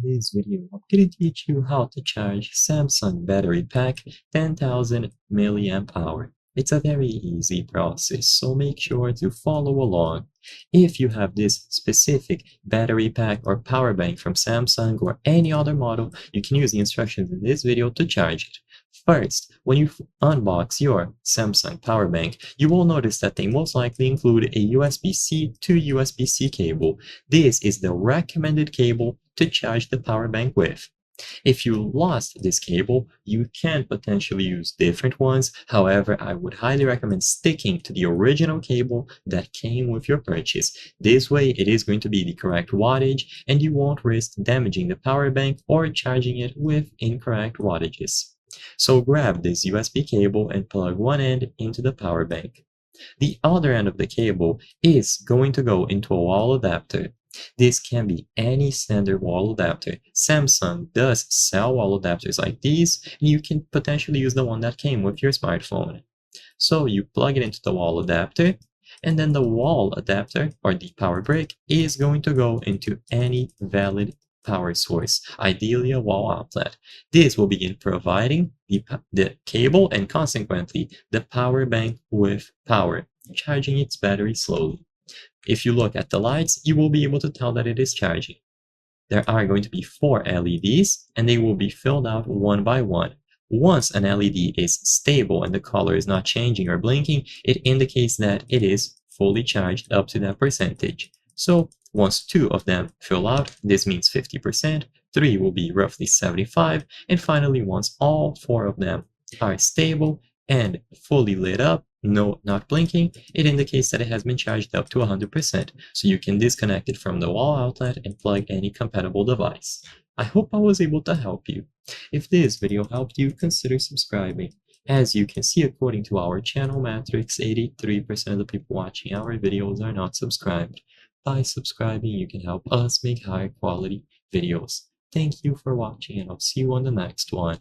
In this video, I'm going to teach you how to charge Samsung battery pack 10,000 milliamp hour. It's a very easy process, so make sure to follow along. If you have this specific battery pack or power bank from Samsung or any other model, you can use the instructions in this video to charge it. First, when you unbox your Samsung power bank, you will notice that they most likely include a USB-C to USB-C cable. This is the recommended cable to charge the power bank with. If you lost this cable, you can potentially use different ones. However, I would highly recommend sticking to the original cable that came with your purchase. This way, it is going to be the correct wattage and you won't risk damaging the power bank or charging it with incorrect wattages. So grab this USB cable and plug one end into the power bank. The other end of the cable is going to go into a wall adapter. This can be any standard wall adapter. Samsung does sell wall adapters like these, and you can potentially use the one that came with your smartphone. So you plug it into the wall adapter, and then the wall adapter, or the power brick, is going to go into any valid power source, ideally a wall outlet. This will begin providing the cable and consequently the power bank with power, charging its battery slowly. If you look at the lights, you will be able to tell that it is charging. There are going to be 4 LEDs and they will be filled out one by one. Once an LED is stable and the color is not changing or blinking, it indicates that it is fully charged up to that percentage. So once 2 of them fill out, this means 50%, 3 will be roughly 75%, and finally once all 4 of them are stable and fully lit up, not blinking, it indicates that it has been charged up to 100%, so you can disconnect it from the wall outlet and plug any compatible device. I hope I was able to help you. If this video helped you, consider subscribing. As you can see, according to our channel metrics, 83% of the people watching our videos are not subscribed. By subscribing, you can help us make higher quality videos. Thank you for watching, and I'll see you on the next one.